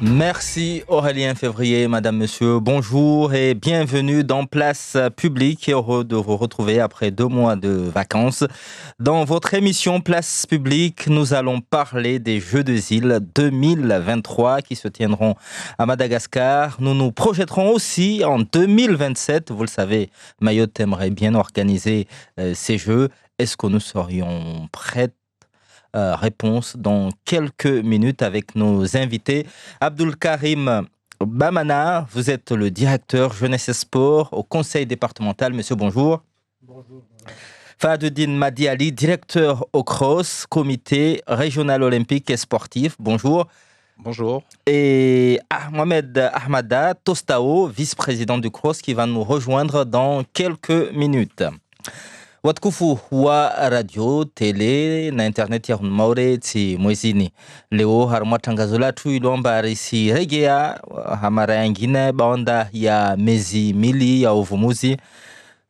Merci Aurélien Février, Madame, Monsieur, bonjour et bienvenue dans Place Publique. Heureux de vous retrouver après 2 mois de vacances. Dans votre émission Place Publique, nous allons parler des Jeux des îles 2023 qui se tiendront à Madagascar. Nous nous projetterons aussi en 2027. Vous le savez, Mayotte aimerait bien organiser ces Jeux. Est-ce que nous serions prêts? Réponse dans quelques minutes avec nos invités. Abdul Karim Bamana, vous êtes le directeur jeunesse et sport au conseil départemental. Monsieur, bonjour. Bonjour. Fahaduddin Madi Ali, directeur au CROSS, comité régional olympique et sportif. Bonjour. Bonjour. Et Mohamed Ahmada Tostao, vice-président du CROSS, qui va nous rejoindre dans quelques minutes. Watkufu wa radio, tele na internet ya Maure ti mwezini. Leo harumwa tangazo letu iliomba risi rejea hamara yangine baonda ya miezi mili ya uvumuzi.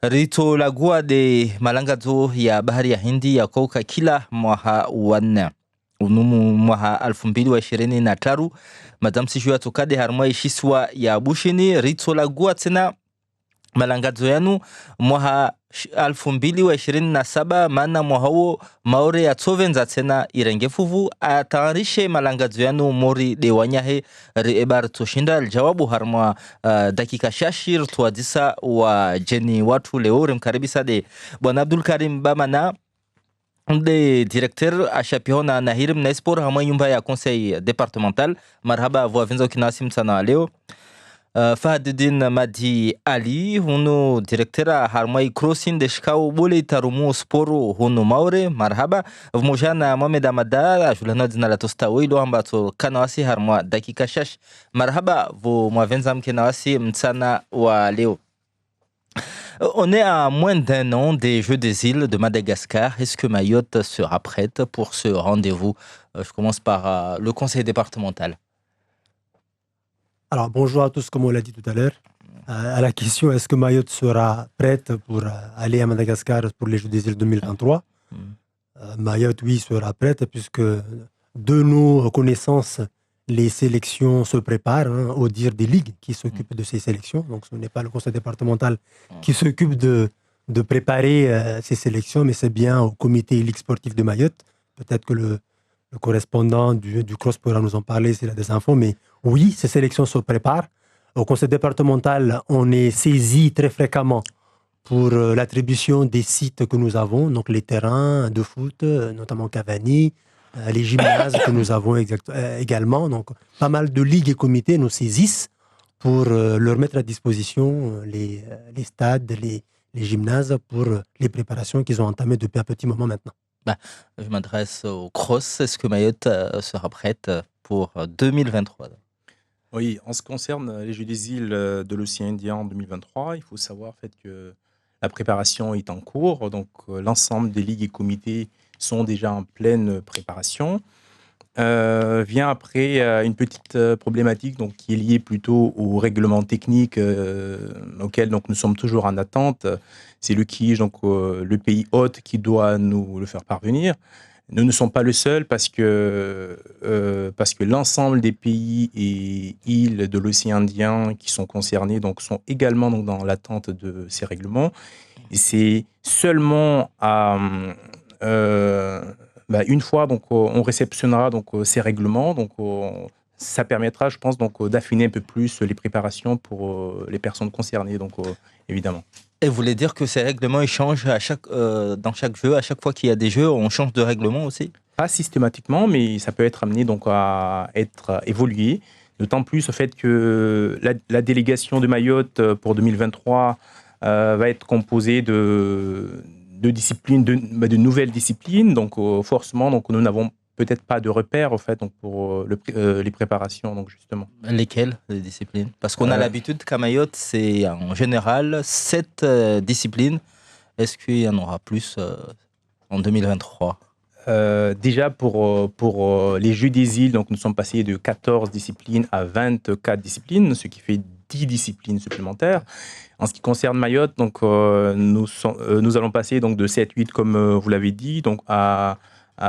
Rito lagua de malangazo ya bahari ya Hindi ya kouka kila mwaha wanne. Unumu mwaha 2023 madam sijua tukade harumwa ishiswa ya bushini. Rito lagua tena malangazo yanu mwaha 2027 maana mwaha huo Maore ya Tsovenza tena irengefuvu atayarishe malangazo yanu mori de wanyahe reebar toshinda aljawabu harmwa dakika shashir tuadisa wa jeni watu leo mkaribisa de Bwana Abdul Karim Bamana de directeur ashapihona na hirim na sport hama nyumba ya conseil départemental. Marhaba voavenza ukinasim sana leo. Fahaduddin Madi Ali, huno direktera harmai crossing de shikao bole tarumu sporo huno Maure. Marhaba vmojana Mohamed Ahmada ajulana dina la Tostao ilo ambato kanawasi harmwa dakika shash. Marhaba vo mwavenza mkenawasi mtsana wa leo. On est à moins d'1 an des Jeux des îles de Madagascar. Est-ce que Mayotte sera prête pour ce rendez-vous? Je commence par le conseil départemental. Alors, bonjour à tous, comme on l'a dit tout à l'heure. À la question, est-ce que Mayotte sera prête pour aller à Madagascar pour les Jeux des îles 2023 Mayotte, oui, sera prête, puisque de nos connaissances, les sélections se préparent, au dire des ligues qui s'occupent de ces sélections. Donc, ce n'est pas le conseil départemental qui s'occupe de préparer ces sélections, mais c'est bien au comité ligue sportive de Mayotte. Peut-être que le correspondant du CROSS pourra nous en parler s'il a des infos, mais oui, ces sélections se préparent. Au conseil départemental, on est saisi très fréquemment pour l'attribution des sites que nous avons, donc les terrains de foot, notamment Cavani, les gymnases que nous avons également. Donc, pas mal de ligues et comités nous saisissent pour leur mettre à disposition les stades, les gymnases pour les préparations qu'ils ont entamées depuis un petit moment maintenant. Je m'adresse au CROSS. Est-ce que Mayotte sera prête pour 2023? Oui, en ce qui concerne les Jeux des îles de l'océan Indien en 2023, il faut savoir en fait, que la préparation est en cours. Donc, l'ensemble des ligues et comités sont déjà en pleine préparation. Vient après une petite problématique donc, qui est liée plutôt au règlement technique auquel donc, nous sommes toujours en attente. C'est le KIJ, donc le pays hôte, qui doit nous le faire parvenir. Nous ne sommes pas le seul parce que l'ensemble des pays et îles de l'océan Indien qui sont concernés donc, sont également donc, dans l'attente de ces règlements. Et c'est seulement une fois donc, on réceptionnera donc, ces règlements. Donc, ça permettra, je pense, donc, d'affiner un peu plus les préparations pour les personnes concernées, donc, évidemment. Et vous voulez dire que ces règlements ils changent dans chaque jeu, à chaque fois qu'il y a des jeux, on change de règlement aussi? Pas systématiquement, mais ça peut être amené donc, à être évolué. D'autant plus au fait que la délégation de Mayotte pour 2023 va être composée de disciplines, de nouvelles disciplines. Donc, forcément, donc, nous n'avons peut-être pas de repères, en fait, donc, pour les préparations, donc, justement. Lesquelles, les disciplines? Parce qu'on a l'habitude qu'à Mayotte, c'est en général 7 disciplines. Est-ce qu'il y en aura plus en 2023? Déjà, pour les Jeux des îles, donc, nous sommes passés de 14 disciplines à 24 disciplines, ce qui fait 10 disciplines supplémentaires. En ce qui concerne Mayotte, donc, nous allons passer donc, de 7-8, comme vous l'avez dit, donc, à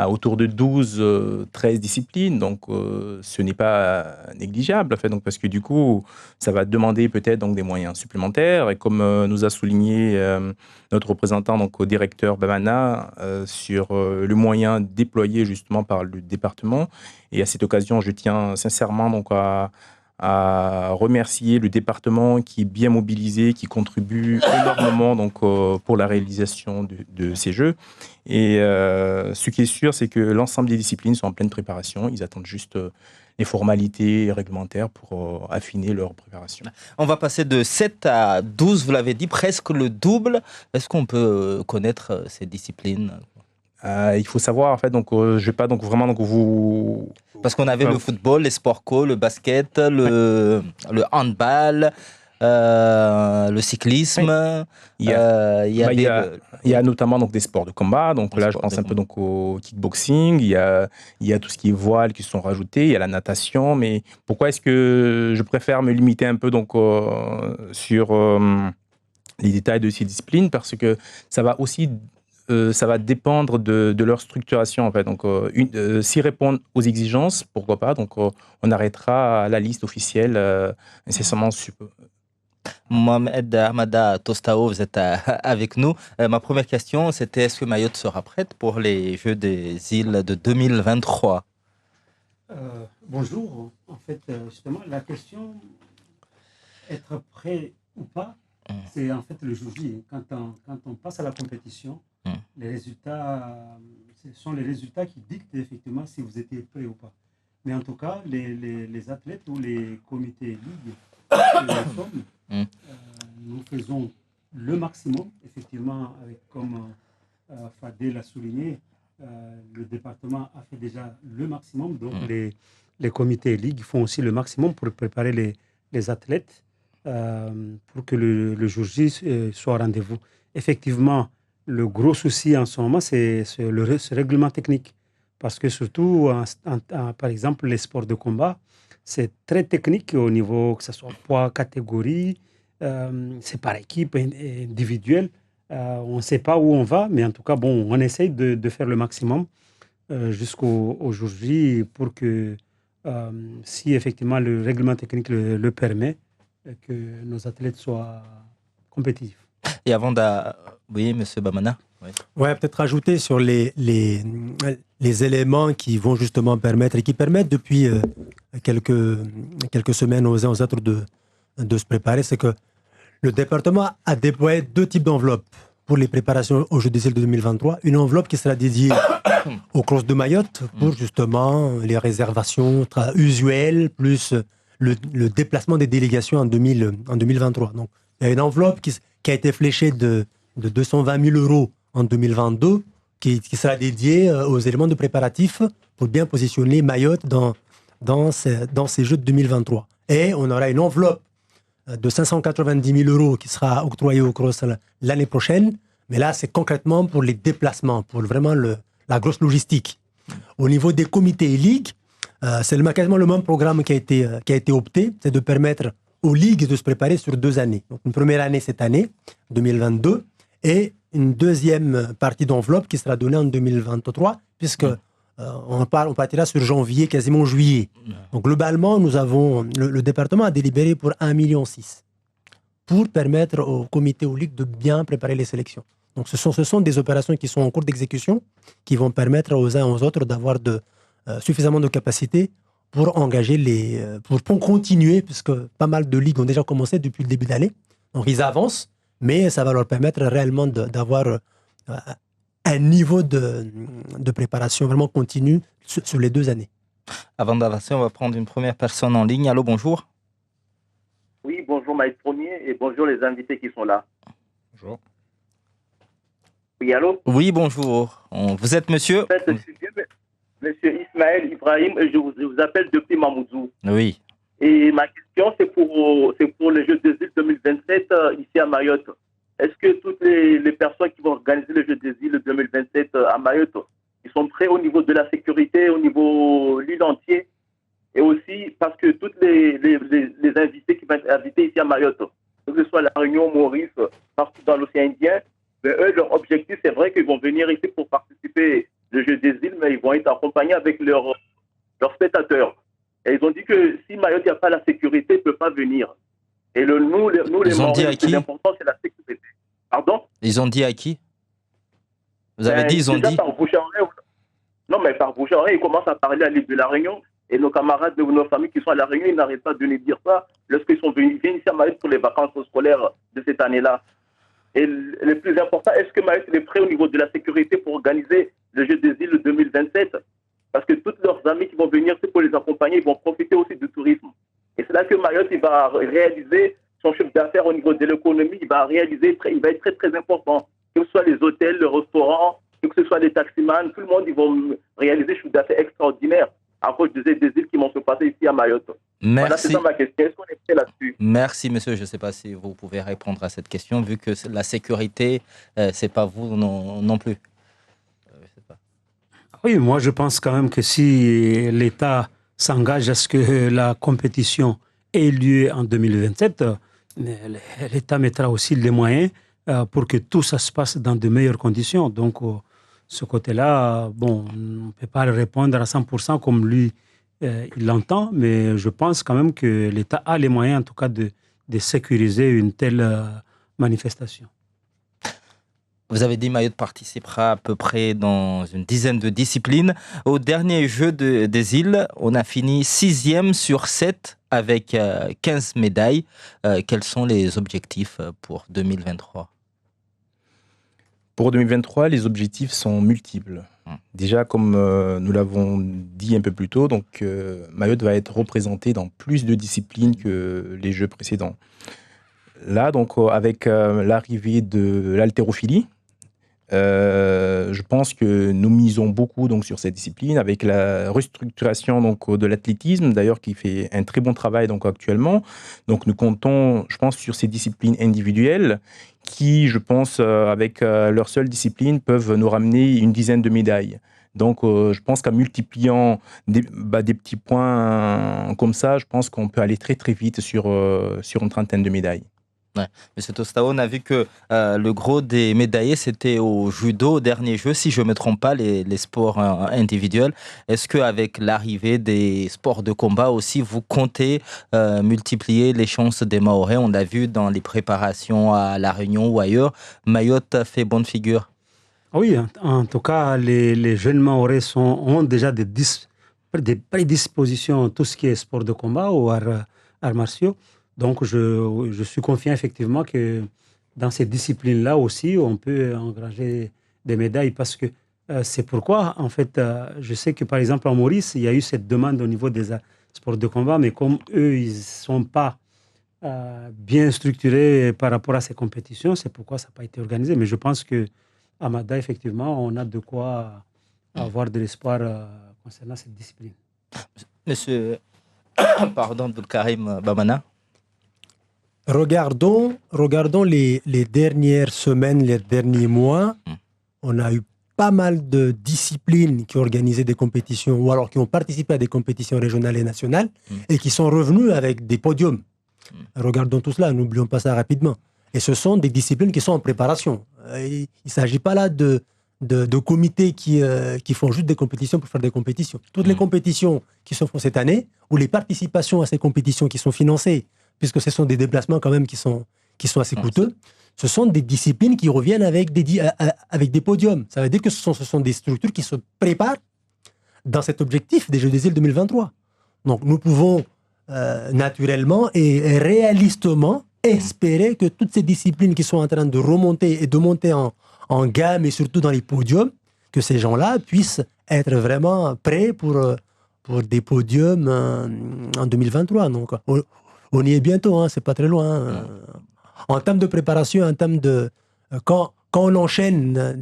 autour de 12, 13 disciplines. Donc, ce n'est pas négligeable, en fait, donc, parce que du coup, ça va demander peut-être donc, des moyens supplémentaires. Et comme nous a souligné notre représentant, donc, au directeur Bamana, sur le moyen déployé justement par le département. Et à cette occasion, je tiens sincèrement donc, à remercier le département qui est bien mobilisé, qui contribue énormément donc, pour la réalisation de ces Jeux. Et ce qui est sûr, c'est que l'ensemble des disciplines sont en pleine préparation. Ils attendent juste les formalités réglementaires pour affiner leur préparation. On va passer de 7 à 12, vous l'avez dit, presque le double. Est-ce qu'on peut connaître ces disciplines ? Il faut savoir, en fait, donc, je ne vais pas donc, vraiment donc, vous... Parce qu'on avait le football, les sports co, le basket, le handball, le cyclisme. Il y a notamment donc, des sports de combat. Donc là, je pense un peu donc, au kickboxing. Il y a tout ce qui est voile qui sont rajoutés. Il y a la natation. Mais pourquoi est-ce que je préfère me limiter un peu donc, sur les détails de ces disciplines? Parce que ça va aussi... ça va dépendre de leur structuration, en fait. Donc, s'ils répondent aux exigences, pourquoi pas. Donc, on arrêtera la liste officielle incessamment. Mohamed Ahmada Tostao, vous êtes avec nous. Ma première question, c'était est-ce que Mayotte sera prête pour les Jeux des îles de 2023 ? Bonjour. En fait, justement, la question, être prêt ou pas, c'est en fait le jour J. Quand on passe à la compétition, les résultats, ce sont les résultats qui dictent effectivement si vous étiez prêt ou pas. Mais en tout cas, les athlètes ou les comités ligues que nous sommes, nous faisons le maximum, effectivement, avec, comme Fadel l'a souligné, le département a fait déjà le maximum, donc les comités ligues font aussi le maximum pour préparer les athlètes pour que le jour J soit au rendez-vous. Effectivement, le gros souci en ce moment, c'est ce règlement technique. Parce que surtout, par exemple, les sports de combat, c'est très technique au niveau, que ce soit poids, catégorie, c'est par équipe, individuelle. On ne sait pas où on va, mais en tout cas, bon, on essaye de faire le maximum jusqu'au jour J pour que, si effectivement le règlement technique le permet, que nos athlètes soient compétitifs. Et avant oui, M. Bamana. Ouais, peut-être rajouter sur les éléments qui vont justement permettre, et qui permettent depuis quelques semaines aux autres de se préparer, c'est que le département a déployé 2 types d'enveloppes pour les préparations aux Jeux des îles de 2023. Une enveloppe qui sera dédiée au cross de Mayotte pour justement les réservations usuelles, plus le déplacement des délégations en 2023. Donc, il y a une enveloppe qui a été fléchée de 220 000 € en 2022, qui sera dédiée aux éléments de préparatifs pour bien positionner Mayotte dans ces Jeux de 2023. Et on aura une enveloppe de 590 000 € qui sera octroyée au CROSS l'année prochaine. Mais là, c'est concrètement pour les déplacements, pour vraiment la grosse logistique. Au niveau des comités et ligues, c'est quasiment le même programme qui a été opté, c'est de permettre aux ligues de se préparer sur 2 années. Donc une première année cette année, 2022, et une deuxième partie d'enveloppe qui sera donnée en 2023, puisque on partira sur janvier, quasiment juillet. Donc globalement, le département a délibéré pour 1,6 million pour permettre au comité ou ligues de bien préparer les sélections. Donc ce sont des opérations qui sont en cours d'exécution, qui vont permettre aux uns et aux autres d'avoir suffisamment de capacité pour engager pour continuer, puisque pas mal de ligues ont déjà commencé depuis le début d'année. Donc ils avancent, mais ça va leur permettre réellement d'avoir un niveau de préparation vraiment continu sur les 2 années. Avant d'avancer, on va prendre une première personne en ligne. Allô, bonjour. Oui, bonjour Maïs Premier et bonjour les invités qui sont là. Bonjour. Oui, allô? Oui, bonjour. Vous êtes monsieur? En fait, je suis monsieur Ismaël Ibrahim et je vous appelle depuis Mamoudzou. Oui. Et ma question, c'est pour les Jeux des îles 2027 ici à Mayotte. Est-ce que toutes les personnes qui vont organiser les Jeux des îles 2027 à Mayotte, ils sont prêts au niveau de la sécurité, au niveau de l'île entière? Et aussi parce que toutes les invités qui vont être invités ici à Mayotte, que ce soit la Réunion, Maurice, partout dans l'océan Indien, eux, leur objectif, c'est vrai qu'ils vont venir ici pour participer aux Jeux des îles, mais accompagner avec leurs spectateurs. Et ils ont dit que si Mayotte n'a pas la sécurité, ils ne peuvent pas venir. Et nous, les Mahorais, le plus important, c'est la sécurité. Pardon? Ils ont dit à qui? Vous avez dit, ils ont dit? Par bouche à oreille. Non, mais par bouche à oreille, ils commencent à parler à l'île de la Réunion. Et nos camarades de nos familles qui sont à la Réunion, ils n'arrêtent pas de nous dire ça lorsqu'ils sont venus, ils viennent ici à Mayotte pour les vacances scolaires de cette année-là. Et le plus important, est-ce que Mayotte est prêt au niveau de la sécurité pour organiser le Jeu des îles 2027? Parce que tous leurs amis qui vont venir, c'est pour les accompagner, ils vont profiter aussi du tourisme. Et c'est là que Mayotte, il va réaliser son chiffre d'affaires au niveau de l'économie, il va être très très important. Que ce soit les hôtels, le restaurant, que ce soit les taximans, tout le monde, ils vont réaliser un chiffre d'affaires extraordinaire à cause des îles qui vont se passer ici à Mayotte. Merci. Voilà, c'est ça ma question. Est-ce qu'on est prêt là-dessus? Merci, monsieur. Je ne sais pas si vous pouvez répondre à cette question, vu que la sécurité, c'est pas vous non plus. Je sais pas. Oui, moi je pense quand même que si l'État s'engage à ce que la compétition ait lieu en 2027, l'État mettra aussi les moyens pour que tout ça se passe dans de meilleures conditions. Donc, ce côté-là, bon, on ne peut pas répondre à 100% comme lui, il l'entend, mais je pense quand même que l'État a les moyens, en tout cas, de sécuriser une telle manifestation. Vous avez dit Mayotte participera à peu près dans une dizaine de disciplines. Au dernier jeu des îles, on a fini 6e sur 7 avec 15 médailles. Quels sont les objectifs pour 2023 ? Pour 2023, les objectifs sont multiples. Déjà, comme nous l'avons dit un peu plus tôt, donc, Mayotte va être représenté dans plus de disciplines que les jeux précédents. Là, donc, avec l'arrivée de l'haltérophilie, je pense que nous misons beaucoup donc, sur cette discipline, avec la restructuration donc, de l'athlétisme, d'ailleurs, qui fait un très bon travail donc, actuellement. Donc, nous comptons, je pense, sur ces disciplines individuelles qui, je pense, avec leur seule discipline, peuvent nous ramener une dizaine de médailles. Donc, je pense qu'en multipliant des petits points comme ça, je pense qu'on peut aller très, très vite sur une trentaine de médailles. Ouais. Monsieur Tostao, on a vu que le gros des médaillés, c'était au judo, au dernier jeu, si je ne me trompe pas, les sports individuels. Est-ce qu'avec l'arrivée des sports de combat aussi, vous comptez multiplier les chances des Mahorais? On l'a vu dans les préparations à La Réunion ou ailleurs. Mayotte a fait bonne figure. Oui, en tout cas, les jeunes Mahorais ont déjà des prédispositions, tout ce qui est sport de combat ou arts martiaux. Donc, je suis confiant effectivement que dans ces disciplines-là aussi, on peut engranger des médailles parce que c'est pourquoi, en fait, je sais que par exemple en Maurice, il y a eu cette demande au niveau des sports de combat, mais comme eux, ils ne sont pas bien structurés par rapport à ces compétitions, c'est pourquoi ça n'a pas été organisé. Mais je pense qu'à Mada, effectivement, on a de quoi avoir de l'espoir concernant cette discipline. Monsieur, pardon, Abdelkarim Bamana. Regardons les dernières semaines, les derniers mois. On a eu pas mal de disciplines qui ont organisé des compétitions ou alors qui ont participé à des compétitions régionales et nationales et qui sont revenus avec des podiums. Regardons tout cela, n'oublions pas ça rapidement. Et ce sont des disciplines qui sont en préparation. Il ne s'agit pas là de comités qui font juste des compétitions pour faire des compétitions. Toutes les compétitions qui se font cette année ou les participations à ces compétitions qui sont financées, puisque ce sont des déplacements quand même qui sont assez coûteux, ce sont des disciplines qui reviennent avec des podiums. Ça veut dire que ce sont des structures qui se préparent dans cet objectif des Jeux des îles 2023. Donc nous pouvons naturellement et réalistement espérer que toutes ces disciplines qui sont en train de remonter et de monter en gamme et surtout dans les podiums, que ces gens-là puissent être vraiment prêts pour des podiums en 2023. Donc, on y est bientôt, hein, c'est pas très loin. Hein. En termes de préparation, en termes de... Quand on enchaîne,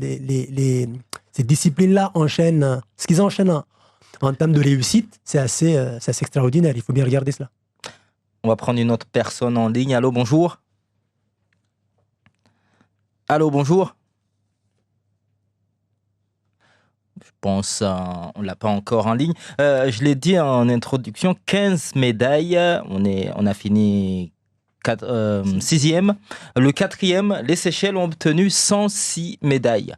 ces disciplines-là enchaînent... Ce qu'ils enchaînent en termes de réussite, c'est assez extraordinaire. Il faut bien regarder cela. On va prendre une autre personne en ligne. Allô, bonjour. Allô, bonjour. Je pense on ne l'a pas encore en ligne. Je l'ai dit en introduction, 15 médailles. On a fini 6e. Le 4e, les Seychelles ont obtenu 106 médailles.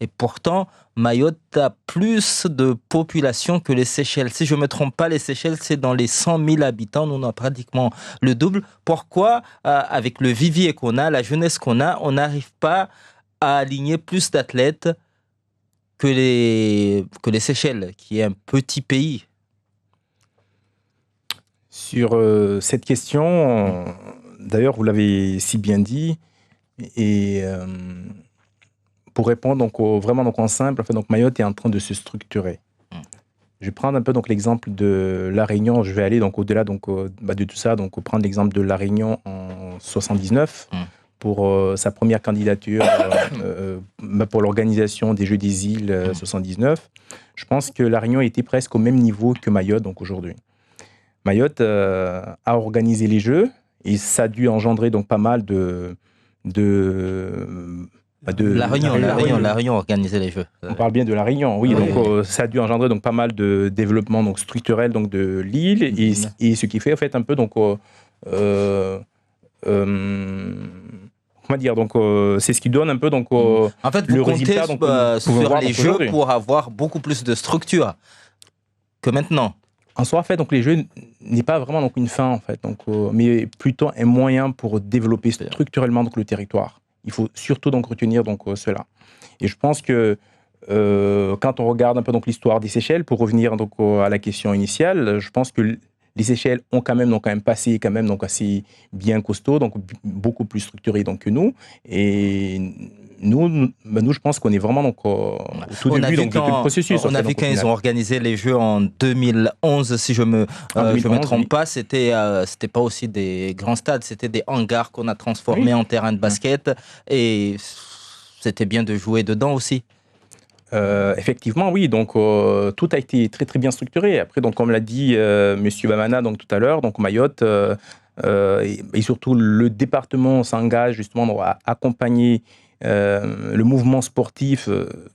Et pourtant, Mayotte a plus de population que les Seychelles. Si je ne me trompe pas, les Seychelles, c'est dans les 100 000 habitants. Nous, on a pratiquement le double. Pourquoi, avec le vivier qu'on a, la jeunesse qu'on a, on n'arrive pas à aligner plus d'athlètes que les Seychelles, qui est un petit pays? Sur cette question, d'ailleurs, vous l'avez si bien dit, et pour répondre vraiment en simple, en fait, donc Mayotte est en train de se structurer. Je vais prendre un peu donc l'exemple de La Réunion. Je vais aller donc au-delà de tout ça, donc prendre l'exemple de La Réunion en 79 pour sa première candidature pour l'organisation des Jeux des Îles 79. Je pense que La Réunion était presque au même niveau que Mayotte donc aujourd'hui. Mayotte a organisé les Jeux et ça a dû engendrer donc pas mal La Réunion organisait les Jeux. On parle bien de La Réunion, oui. Donc ça a dû engendrer donc pas mal de développement donc structurel donc de l'île et ce qui fait en fait un peu donc comment dire, donc c'est ce qui donne un peu donc en fait vous le comptez résultat donc, sur les Jeux pour avoir beaucoup plus de structure que maintenant. En soi, en fait, donc les Jeux n'est pas vraiment donc une fin en fait, donc mais plutôt un moyen pour développer structurellement donc le territoire. Il faut surtout donc retenir donc cela. Et je pense que quand on regarde un peu donc l'histoire des Seychelles, pour revenir donc à la question initiale, je pense que les Seychelles ont quand même passé quand même donc assez bien costaud, donc beaucoup plus structuré donc que nous. Et nous, je pense qu'on est vraiment donc au tout début donc, du processus. On a vu quand ils ont organisé les Jeux en 2011, si je me trompe pas, c'était pas aussi des grands stades, c'était des hangars qu'on a transformés en terrain de basket et c'était bien de jouer dedans aussi. Effectivement, oui. Donc, tout a été très très bien structuré. Après, donc comme l'a dit Monsieur Bamana donc tout à l'heure, donc Mayotte et surtout le département s'engage justement à accompagner le mouvement sportif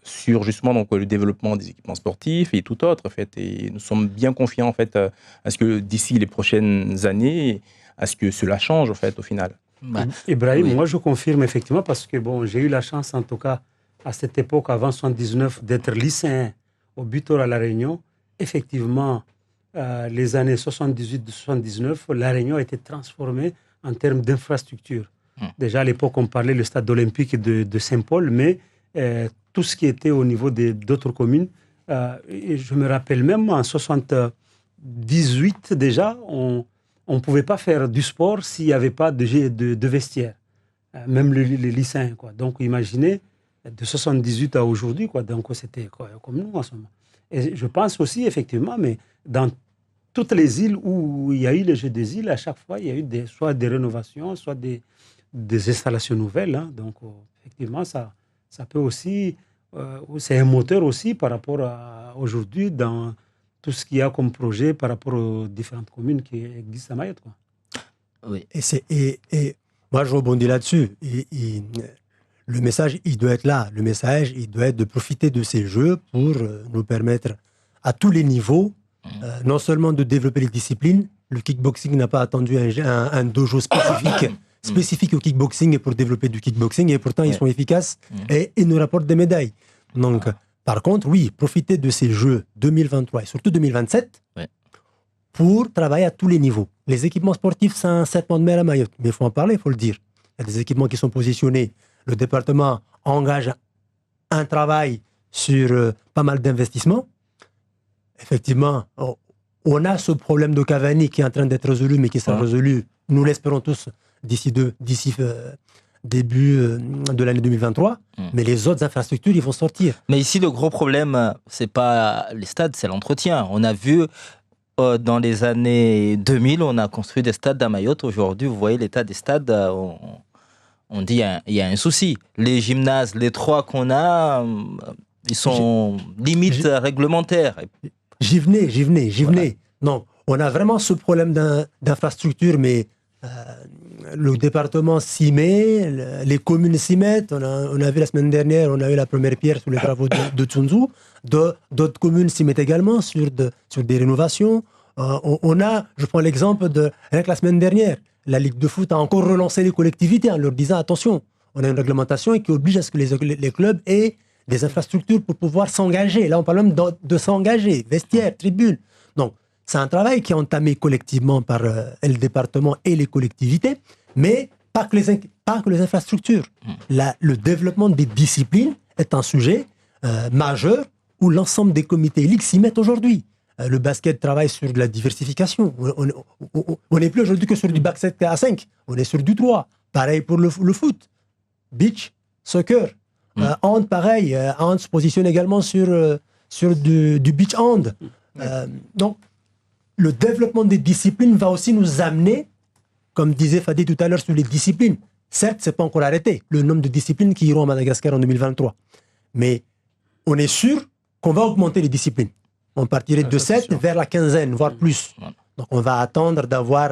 sur justement donc le développement des équipements sportifs et tout autre en fait. Et nous sommes bien confiants en fait à ce que d'ici les prochaines années, à ce que cela change en fait au final. Ibrahim, moi je confirme effectivement parce que bon, j'ai eu la chance en tout cas à cette époque, avant 79, d'être lycéen au Butor à La Réunion. Effectivement, les années 78-79, La Réunion a été transformée en termes d'infrastructure. Déjà à l'époque, on parlait du stade olympique de Saint-Paul, mais tout ce qui était au niveau d'autres communes, et je me rappelle même en 78 déjà, on ne pouvait pas faire du sport s'il n'y avait pas de vestiaire, même les lycéens, quoi. Donc imaginez, de 78 à aujourd'hui, quoi. Donc c'était comme nous en ce moment. Et je pense aussi, effectivement, mais dans toutes les îles où il y a eu les Jeux des îles, à chaque fois, il y a eu soit des rénovations, soit des installations nouvelles. Hein. Donc, effectivement, ça peut aussi... c'est un moteur aussi par rapport à aujourd'hui dans tout ce qu'il y a comme projet par rapport aux différentes communes qui existent à Mayotte. Quoi. Oui. Et moi, je rebondis là-dessus. Le message, il doit être là. Le message, il doit être de profiter de ces jeux pour nous permettre, à tous les niveaux, non seulement de développer les disciplines. Le kickboxing n'a pas attendu un dojo spécifique au kickboxing et pour développer du kickboxing. Et pourtant, ils sont efficaces et ils nous rapportent des médailles. Donc, par contre, oui, profiter de ces jeux 2023 et surtout 2027 pour travailler à tous les niveaux. Les équipements sportifs, c'est un serpent de mer à Mayotte. Mais il faut en parler, il faut le dire. Il y a des équipements qui sont positionnés. Le département engage un travail sur pas mal d'investissements. Effectivement, on a ce problème de Cavani qui est en train d'être résolu, mais qui sera résolu, nous l'espérons tous, d'ici début de l'année 2023. Mais les autres infrastructures, ils vont sortir. Mais ici, le gros problème, c'est pas les stades, c'est l'entretien. On a vu dans les années 2000, on a construit des stades à Mayotte. Aujourd'hui, vous voyez l'état des stades. On dit il y a un souci. Les gymnases, les 3 qu'on a, ils sont limite réglementaires. J'y venais. Non, on a vraiment ce problème d'infrastructure, mais le département s'y met, les communes s'y mettent. On a vu la semaine dernière, on a eu la première pierre sur les travaux de Tsunzu. D'autres communes s'y mettent également sur des rénovations. Je prends l'exemple de rien que la semaine dernière, la Ligue de foot a encore relancé les collectivités en leur disant attention, on a une réglementation qui oblige à ce que les clubs aient des infrastructures pour pouvoir s'engager. Là, on parle même de s'engager, vestiaires, tribunes. Donc, c'est un travail qui est entamé collectivement par le département et les collectivités, mais pas que les infrastructures. Le développement des disciplines est un sujet majeur où l'ensemble des comités ligues s'y mettent aujourd'hui. Le basket travaille sur de la diversification. On n'est plus aujourd'hui que sur du basket à 5. On est sur du 3. Pareil pour le foot. Beach, soccer. Hand, pareil. Hand se positionne également sur du beach hand. Donc, le développement des disciplines va aussi nous amener, comme disait Fadi tout à l'heure sur les disciplines. Certes, ce n'est pas encore arrêté, le nombre de disciplines qui iront à Madagascar en 2023. Mais on est sûr qu'on va augmenter les disciplines. On partirait de 7 vers la quinzaine, voire plus. Donc on va attendre d'avoir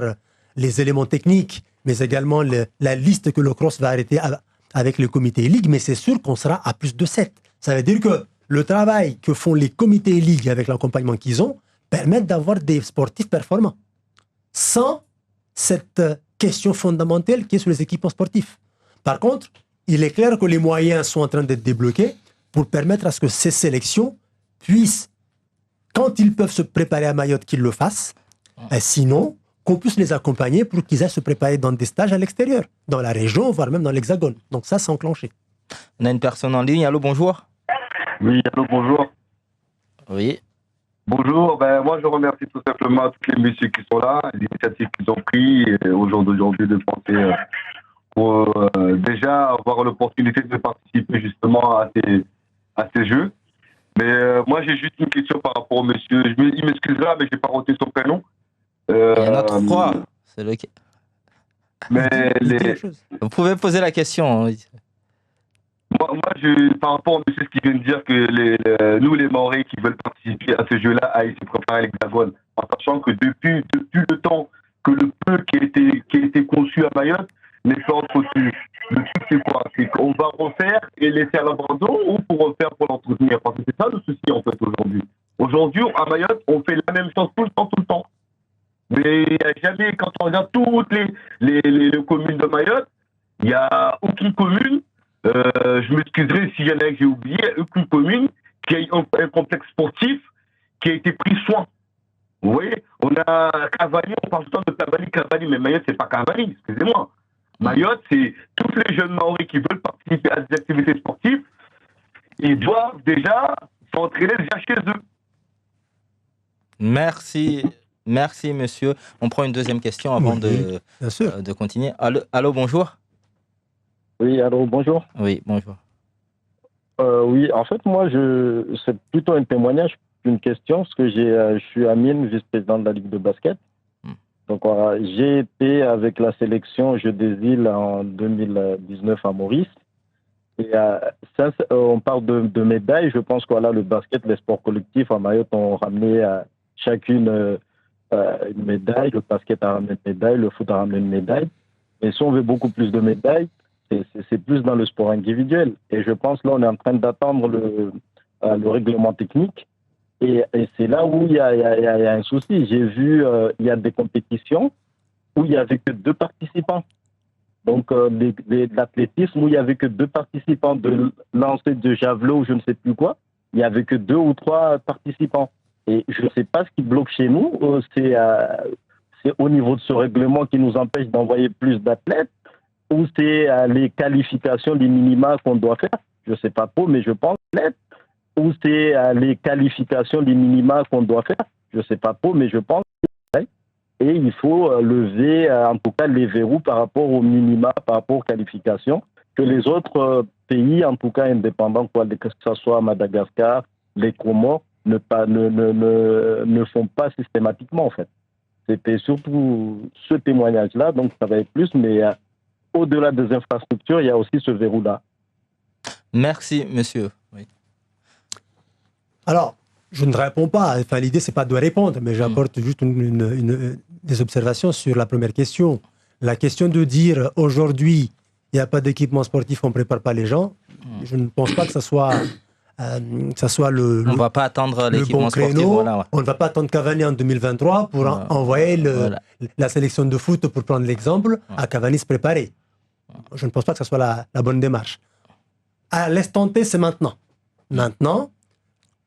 les éléments techniques, mais également la liste que le CROSS va arrêter avec le comité ligue, mais c'est sûr qu'on sera à plus de 7. Ça veut dire que le travail que font les comités ligue avec l'accompagnement qu'ils ont permet d'avoir des sportifs performants. Sans cette question fondamentale qui est sur les équipements sportifs. Par contre, il est clair que les moyens sont en train d'être débloqués pour permettre à ce que ces sélections puissent, quand ils peuvent se préparer à Mayotte, qu'ils le fassent. Et sinon, qu'on puisse les accompagner pour qu'ils aillent se préparer dans des stages à l'extérieur, dans la région, voire même dans l'Hexagone. Donc ça, c'est enclenché. On a une personne en ligne. Allô, bonjour. Oui, allô, bonjour. Oui. Bonjour, moi je remercie tout simplement tous les messieurs qui sont là, l'initiative qu'ils ont pris au jour d'aujourd'hui de penser pour déjà avoir l'opportunité de participer justement à ces jeux. Mais moi j'ai juste une question par rapport au monsieur, il m'excusera mais je n'ai pas retenir son prénom. Il y en a 3, c'est lequel? Mais Vous pouvez poser la question. Moi, par rapport à monsieur ce qu'il vient de dire que nous les Maoris qui veulent participer à ce jeu-là aillent se préparer à l'Hexagone, en sachant que depuis le temps que le peu qui a été conçu à Mayotte n'est pas entretenu. Le truc c'est quoi? C'est qu'on va refaire et laisser à l'abandon ou pour refaire pour l'entretenir? Parce que c'est ça le souci en fait aujourd'hui. Aujourd'hui, à Mayotte, on fait la même chose tout le temps. Mais il n'y a jamais, quand on regarde toutes les communes de Mayotte, il n'y a aucune commune, je m'excuserai s'il y en a que j'ai oublié, aucune commune qui a un complexe sportif qui a été pris soin. Vous voyez, on a Cavani, on parle tout le temps de Cavani, mais Mayotte, c'est pas Cavani, excusez-moi. Mayotte, c'est tous les jeunes Maoris qui veulent participer à des activités sportives, ils doivent déjà s'entraîner déjà chez eux. Merci, monsieur. On prend une deuxième question avant de continuer. Allô, bonjour. Oui, allô, bonjour. Oui, bonjour. Oui, en fait, moi, c'est plutôt un témoignage qu'une question, parce que je suis Amine, vice-président de la Ligue de basket. Donc, j'ai été avec la sélection Jeux des îles en 2019 à Maurice. Et on parle de médailles. Je pense que le basket, les sports collectifs à Mayotte ont ramené chacune une médaille. Le basket a ramené une médaille, le foot a ramené une médaille. Mais si on veut beaucoup plus de médailles, c'est plus dans le sport individuel. Et je pense là, on est en train d'attendre le règlement technique. Et c'est là où il y a un souci. J'ai vu, il y a des compétitions où il n'y avait que 2 participants. Donc, de l'athlétisme où il n'y avait que 2 participants, de lancer de javelot ou je ne sais plus quoi, il n'y avait que 2 ou 3 participants. Et je ne sais pas ce qui bloque chez nous, c'est au niveau de ce règlement qui nous empêche d'envoyer plus d'athlètes, ou c'est les qualifications, les minima qu'on doit faire, je ne sais pas trop, mais je pense ou c'est les qualifications, les minima qu'on doit faire, je ne sais pas trop, mais je pense et il faut lever en tout cas les verrous par rapport aux minima, par rapport aux qualifications, que les autres pays, en tout cas indépendants, que ce soit Madagascar, les Comores, ne font pas systématiquement en fait. C'était surtout ce témoignage-là, donc ça va être plus, mais au-delà des infrastructures, il y a aussi ce verrou-là. Merci, monsieur. Oui. Alors, je ne réponds pas. Enfin, l'idée, c'est pas de répondre, mais j'apporte juste des observations sur la première question. La question de dire aujourd'hui, il n'y a pas d'équipement sportif, on ne prépare pas les gens, je ne pense pas que ça soit le. On ne va pas attendre l'équipement bon sportif. Voilà, ouais. On ne va pas attendre Cavani en 2023 pour envoyer la sélection de foot, pour prendre l'exemple, à Cavani se préparer. Je ne pense pas que ce soit la bonne démarche. À l'instant T, c'est maintenant. Maintenant,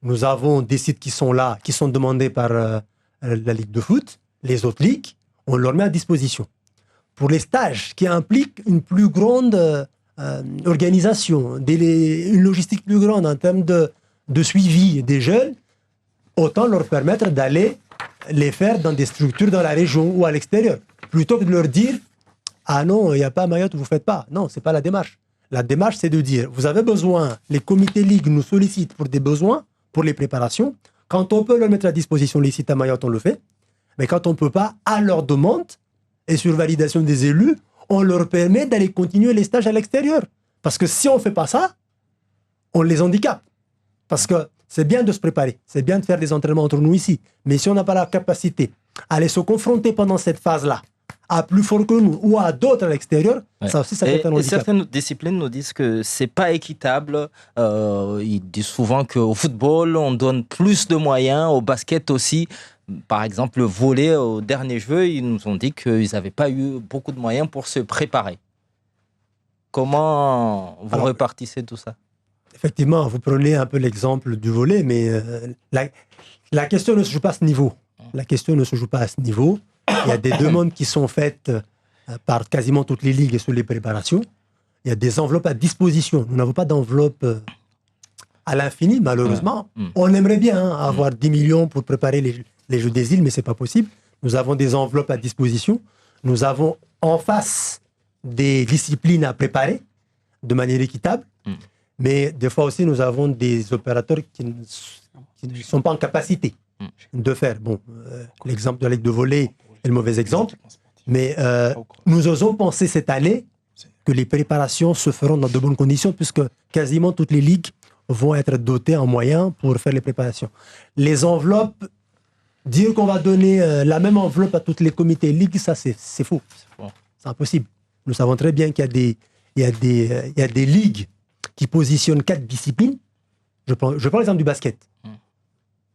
nous avons des sites qui sont là, qui sont demandés par la Ligue de foot, les autres ligues, on leur met à disposition. Pour les stages qui impliquent une plus grande organisation, une logistique plus grande en termes de suivi des jeunes, autant leur permettre d'aller les faire dans des structures dans la région ou à l'extérieur, plutôt que de leur dire « Ah non, il n'y a pas à Mayotte, vous ne faites pas ». Non, ce n'est pas la démarche. La démarche, c'est de dire, vous avez besoin, les comités ligues nous sollicitent pour des besoins, pour les préparations. Quand on peut leur mettre à disposition les sites à Mayotte, on le fait. Mais quand on ne peut pas, à leur demande et sur validation des élus, on leur permet d'aller continuer les stages à l'extérieur. Parce que si on ne fait pas ça, on les handicape. Parce que c'est bien de se préparer, c'est bien de faire des entraînements entre nous ici. Mais si on n'a pas la capacité à aller se confronter pendant cette phase-là à plus fort que nous ou à d'autres à l'extérieur, ça aussi, ça peut être un handicap. Certaines disciplines nous disent que c'est pas équitable. Ils disent souvent qu'au football, on donne plus de moyens, au basket aussi. Par exemple, le volley, au dernier jeu, ils nous ont dit qu'ils n'avaient pas eu beaucoup de moyens pour se préparer. Comment vous répartissez tout ça? Effectivement, vous prenez un peu l'exemple du volley, mais la question ne se joue pas à ce niveau. La question ne se joue pas à ce niveau. Il y a des demandes qui sont faites par quasiment toutes les ligues sur les préparations. Il y a des enveloppes à disposition. Nous n'avons pas d'enveloppe à l'infini, malheureusement. On aimerait bien avoir 10 millions pour préparer les Jeux des îles, mais ce n'est pas possible. Nous avons des enveloppes à disposition. Nous avons en face des disciplines à préparer de manière équitable. Mais des fois aussi, nous avons des opérateurs qui ne sont pas en capacité de faire. Bon, l'exemple de la Ligue de volley est le mauvais exemple. Mais nous osons penser cette année que les préparations se feront dans de bonnes conditions puisque quasiment toutes les ligues vont être dotées en moyens pour faire les préparations. Les enveloppes, dire qu'on va donner la même enveloppe à toutes les comités ligues, ça c'est faux. C'est impossible. Nous savons très bien qu'il y a des ligues qui positionnent 4 disciplines. Je prends l'exemple du basket.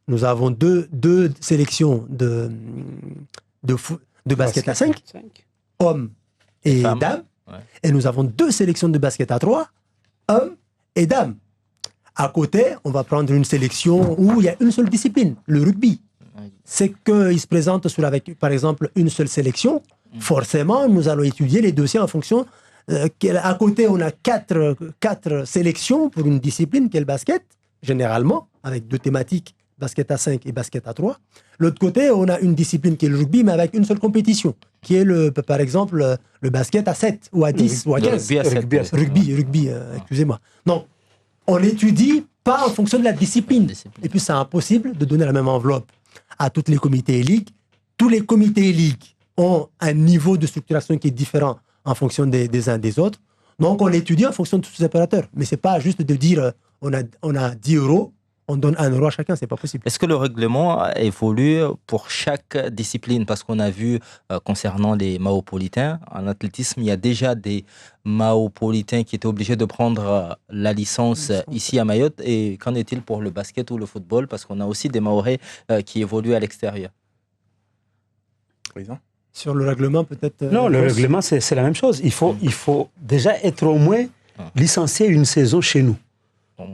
Nous avons deux sélections de basket à 5, hommes et dames. Ouais. Et nous avons 2 sélections de basket à 3, hommes et dames. À côté, on va prendre une sélection où il y a une seule discipline, le rugby. C'est qu'ils se présentent avec, par exemple, une seule sélection. Forcément, nous allons étudier les dossiers en fonction. À côté, on a 4 sélections pour une discipline qui est le basket, généralement, avec 2 thématiques, basket à 5 et basket à 3. L'autre côté, on a une discipline qui est le rugby, mais avec une seule compétition, qui est, par exemple, le basket à 7 ou à 10 ou à 15. Rugby, excusez-moi. Donc, on étudie pas en fonction de la discipline. Et puis, c'est impossible de donner la même enveloppe à toutes les comités et ligues. Tous les comités et ligues ont un niveau de structuration qui est différent en fonction des uns des autres. Donc, on étudie en fonction de tous ces opérateurs. Mais ce n'est pas juste de dire on a 10 euros, on donne 1 euro à chacun, ce n'est pas possible. Est-ce que le règlement évolue pour chaque discipline? Parce qu'on a vu, concernant les maopolitains, en athlétisme, il y a déjà des maopolitains qui étaient obligés de prendre la licence ici à Mayotte. Et qu'en est-il pour le basket ou le football? Parce qu'on a aussi des Mahorais qui évoluent à l'extérieur. Président? Sur le règlement, peut-être... Non, le règlement, c'est la même chose. Il faut déjà être au moins licencié une saison chez nous.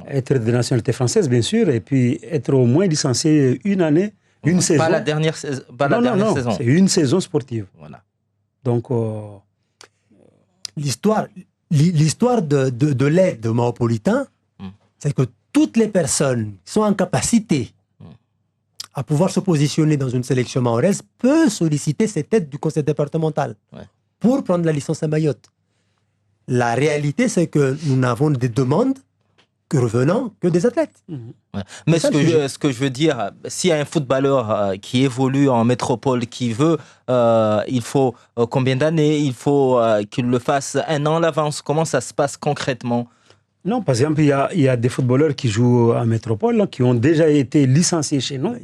Être de nationalité française, bien sûr, et puis être au moins licencié une année, une saison. Pas la dernière saison. Non, c'est une saison sportive. Voilà. Donc... L'histoire de l'aide aux mahopolitains, c'est que toutes les personnes qui sont en capacité à pouvoir se positionner dans une sélection mahoraise peuvent solliciter cette aide du conseil départemental pour prendre la licence à Mayotte. La réalité, c'est que nous n'avons des demandes revenant que des athlètes. Ouais. Mais ce que je veux dire, s'il y a un footballeur qui évolue en métropole, qui veut, il faut combien d'années? Il faut qu'il le fasse 1 an à l'avance. Comment ça se passe concrètement? Non, par exemple, il y a des footballeurs qui jouent en métropole, qui ont déjà été licenciés chez nous.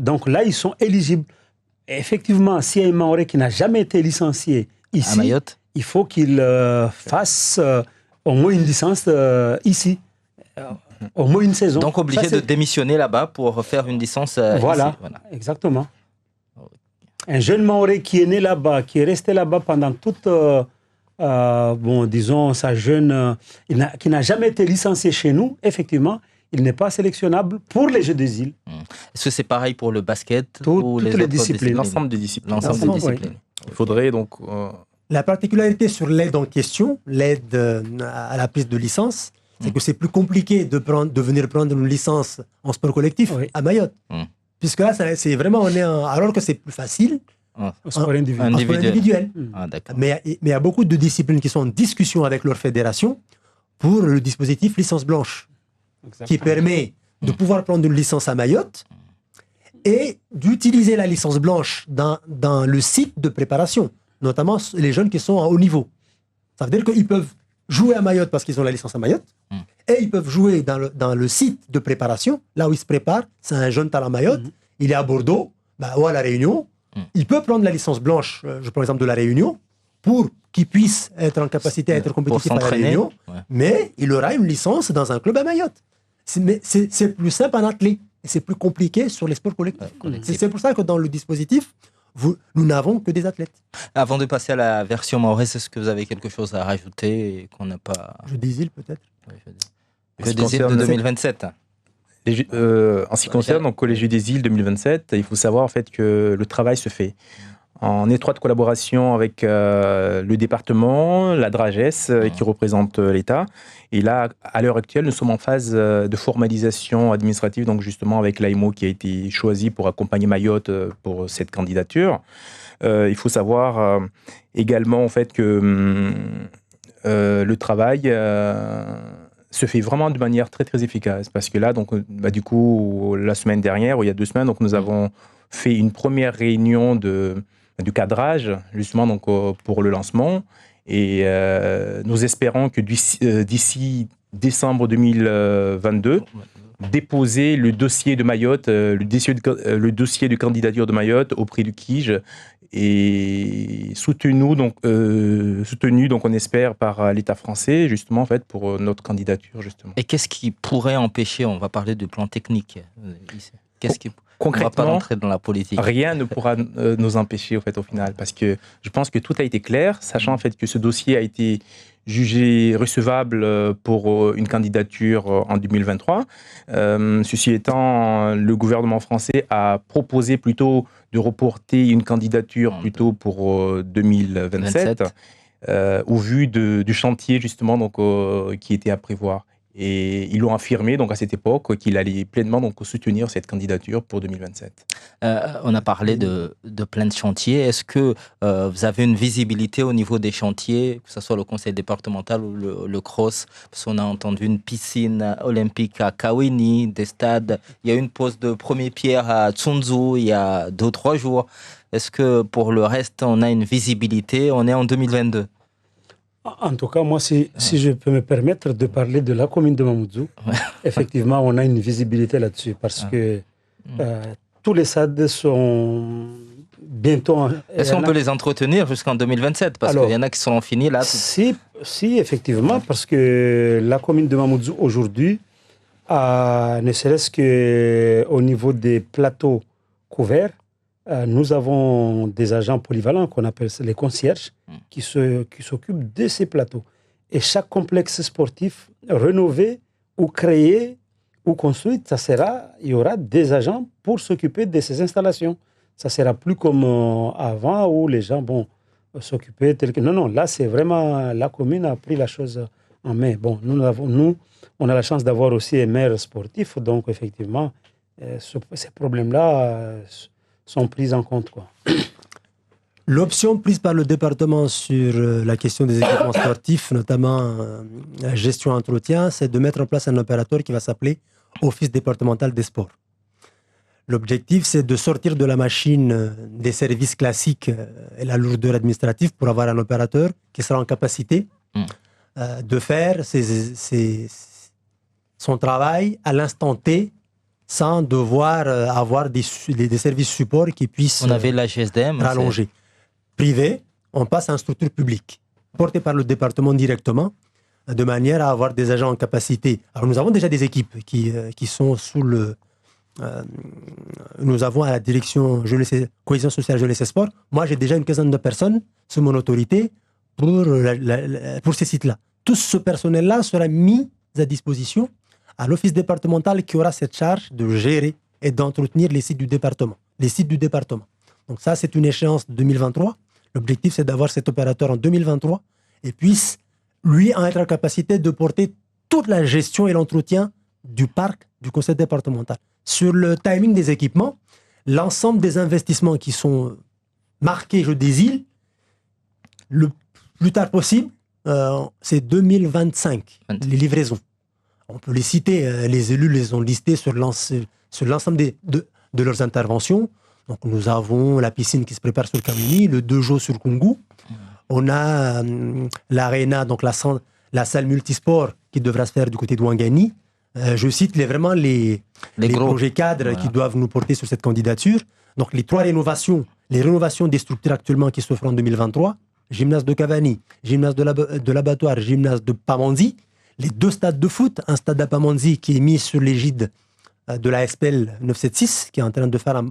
Donc là, ils sont éligibles. Et effectivement, s'il y a un Mahorais qui n'a jamais été licencié ici, à Mayotte, il faut qu'il fasse au moins une licence ici. Au moins une saison. Donc obligé de démissionner là-bas pour faire une licence ici. Voilà, exactement. Un jeune Mahorais qui est né là-bas, qui est resté là-bas pendant toute bon, disons, sa jeune, qui n'a jamais été licencié chez nous, effectivement, il n'est pas sélectionnable pour les Jeux des îles. Est-ce que c'est pareil pour le basket ou toutes les disciplines. L'ensemble des disciplines. L'ensemble des disciplines. Il faudrait donc... La particularité sur l'aide en question, l'aide à la prise de licence, c'est que c'est plus compliqué de venir prendre une licence en sport collectif à Mayotte. Puisque là, c'est vraiment, alors que c'est plus facile en sport individuel. En sport individuel. Ah, d'accord. Mais il y a beaucoup de disciplines qui sont en discussion avec leur fédération pour le dispositif licence blanche, qui permet de pouvoir prendre une licence à Mayotte et d'utiliser la licence blanche dans le site de préparation, notamment les jeunes qui sont à haut niveau. Ça veut dire qu'ils peuvent jouer à Mayotte parce qu'ils ont la licence à Mayotte, et ils peuvent jouer dans le site de préparation, là où ils se préparent. C'est un jeune talent Mayotte, il est à Bordeaux ou à La Réunion, il peut prendre la licence blanche, je prends l'exemple de La Réunion, pour qu'il puisse être en capacité à être compétitif à La Réunion, mais il aura une licence dans un club à Mayotte. C'est plus simple en athlète, et c'est plus compliqué sur les sports collectifs. C'est pour ça que dans le dispositif, nous n'avons que des athlètes. Avant de passer à la version mahoraise, est-ce que vous avez quelque chose à rajouter et qu'on n'a pas... Jeux des îles, peut-être. Jeux des îles de 2027. En ce qui concerne donc, les Jeux des îles 2027, il faut savoir en fait que le travail se fait en étroite collaboration avec le département, la DRAGES qui représente l'État. Et là, à l'heure actuelle, nous sommes en phase de formalisation administrative, donc justement avec l'AMO qui a été choisi pour accompagner Mayotte pour cette candidature. Il faut savoir également en fait que le travail se fait vraiment de manière très très efficace, parce que là, donc, du coup, la semaine dernière, ou il y a 2 semaines, donc, nous avons fait une première réunion du cadrage, justement, donc, pour le lancement. Et nous espérons que d'ici décembre 2022, déposer le dossier de Mayotte, le dossier de candidature de Mayotte auprès du KIJ, et soutenu donc on espère par l'État français, justement en fait pour notre candidature, justement. Et qu'est-ce qui pourrait empêcher, on va parler du plan technique, qu'est-ce qui... Concrètement, on va pas rentrer dans la politique. Rien ne pourra nous empêcher au final, parce que je pense que tout a été clair, sachant en fait que ce dossier a été jugé recevable pour une candidature en 2023. Ceci étant, le gouvernement français a proposé plutôt de reporter une candidature plutôt pour 2027, au vu du chantier justement donc, qui était à prévoir. Et ils l'ont affirmé donc à cette époque qu'il allait pleinement donc soutenir cette candidature pour 2027. On a parlé de plein de chantiers. Est-ce que vous avez une visibilité au niveau des chantiers, que ce soit le conseil départemental ou le CROSS? Parce qu'on a entendu une piscine olympique à Kawini, des stades. Il y a eu une pose de première pierre à Tsunzu il y a 2-3 jours. Est-ce que pour le reste, on a une visibilité? On est en 2022. En tout cas, moi, si je peux me permettre de parler de la commune de Mamoudzou, effectivement, on a une visibilité là-dessus, parce que tous les stades sont bientôt... Est-ce qu'on peut les entretenir jusqu'en 2027? Parce qu'il y en a qui sont finis là. Si, effectivement, parce que la commune de Mamoudzou, aujourd'hui, ne serait-ce qu'au niveau des plateaux couverts, nous avons des agents polyvalents qu'on appelle les concierges qui s'occupent de ces plateaux. Et chaque complexe sportif rénové ou créé ou construit, il y aura des agents pour s'occuper de ces installations. Ça ne sera plus comme avant où les gens s'occupaient tel que... Non, là, c'est vraiment... La commune a pris la chose en main. Bon, nous, on a la chance d'avoir aussi un maire sportif, donc effectivement, ces problèmes-là... sont prises en compte, quoi. L'option prise par le département sur la question des équipements sportifs, notamment la gestion entretien, c'est de mettre en place un opérateur qui va s'appeler Office départemental des sports. L'objectif, c'est de sortir de la machine des services classiques et la lourdeur administrative pour avoir un opérateur qui sera en capacité de faire son travail à l'instant T, sans devoir avoir des services support qui puissent on avait la GSDM, rallonger. Privé, on passe à une structure publique, portée par le département directement, de manière à avoir des agents en capacité. Alors nous avons déjà des équipes qui sont sous le... nous avons à la direction cohésion sociale, jeunesse et sport. Moi, j'ai déjà une quinzaine de personnes sous mon autorité pour ces sites-là. Tout ce personnel-là sera mis à disposition à l'office départemental qui aura cette charge de gérer et d'entretenir les sites du département. Donc ça, c'est une échéance de 2023. L'objectif, c'est d'avoir cet opérateur en 2023 et puisse, lui, en être en capacité de porter toute la gestion et l'entretien du parc du conseil départemental. Sur le timing des équipements, l'ensemble des investissements qui sont marqués Jeux des îles, le plus tard possible, c'est 2025, les livraisons. On peut les citer, les élus les ont listés sur l'ensemble de leurs interventions. Donc nous avons la piscine qui se prépare sur le Kamini, le Dojo sur Kungu. On a l'aréna, donc la salle multisport qui devra se faire du côté de Ouangani. Je cite vraiment les projets cadres qui doivent nous porter sur cette candidature. Donc les 3 rénovations, les rénovations des structures actuellement qui se feront en 2023, gymnase de Cavani, gymnase de l'Abattoir, gymnase de Pamandzi, les 2 stades de foot, un stade à Pamandzi qui est mis sur l'égide de la SPL 976, qui est en train de faire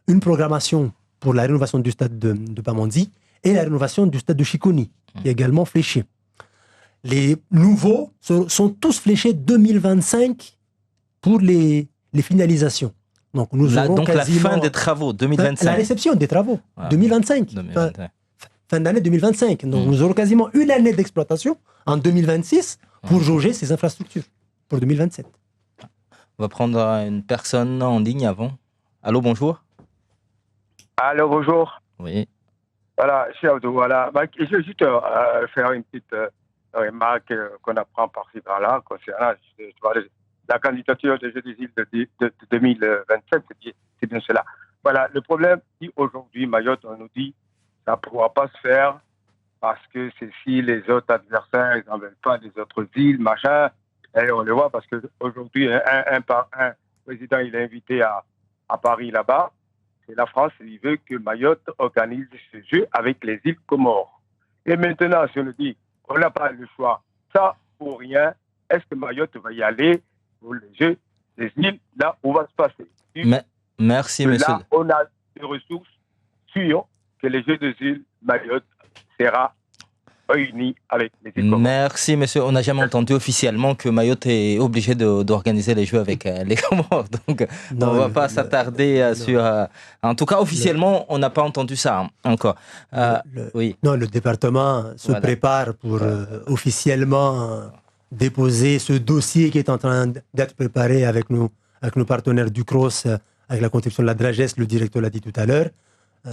une programmation pour la rénovation du stade de Pamandzi et la rénovation du stade de Chikoni, qui est également fléché. Les nouveaux sont tous fléchés 2025 pour les finalisations. Donc, nous aurons donc quasiment la fin des travaux, 2025. La réception des travaux, 2025. Fin d'année 2025. Donc, nous aurons quasiment une année d'exploitation en 2026 pour jauger ces infrastructures pour 2027. On va prendre une personne en ligne avant. Allô, bonjour. Allô, bonjour. Oui. Voilà, cher Abdou, voilà. Je veux juste faire une petite remarque qu'on apprend par-ci par-là concernant la candidature des Jeux des îles de 2027, c'est bien cela. Voilà, le problème, si aujourd'hui, Mayotte, on nous dit ça ne pourra pas se faire parce que c'est si les autres adversaires, ils n'en veulent pas des autres îles, machin. Et on le voit parce qu'aujourd'hui, un président, il est invité à Paris, là-bas. C'est la France, il veut que Mayotte organise ce jeu avec les îles Comores. Et maintenant, si on nous dit on n'a pas le choix, ça pour rien, est-ce que Mayotte va y aller pour les Jeux des îles, là où va se passer? Merci, monsieur. Là, on a des ressources sûres que les Jeux des îles, Mayotte sera réunis avec les îles Comores. Merci, monsieur. On n'a jamais entendu officiellement que Mayotte est obligé d'organiser les Jeux avec les Comores. Donc, on ne va pas s'attarder sur... en tout cas, officiellement, on n'a pas entendu ça encore. Oui. Non, le département se prépare pour officiellement déposer ce dossier qui est en train d'être préparé avec nos partenaires du CROSS, avec la contribution de la DRAGES, le directeur l'a dit tout à l'heure.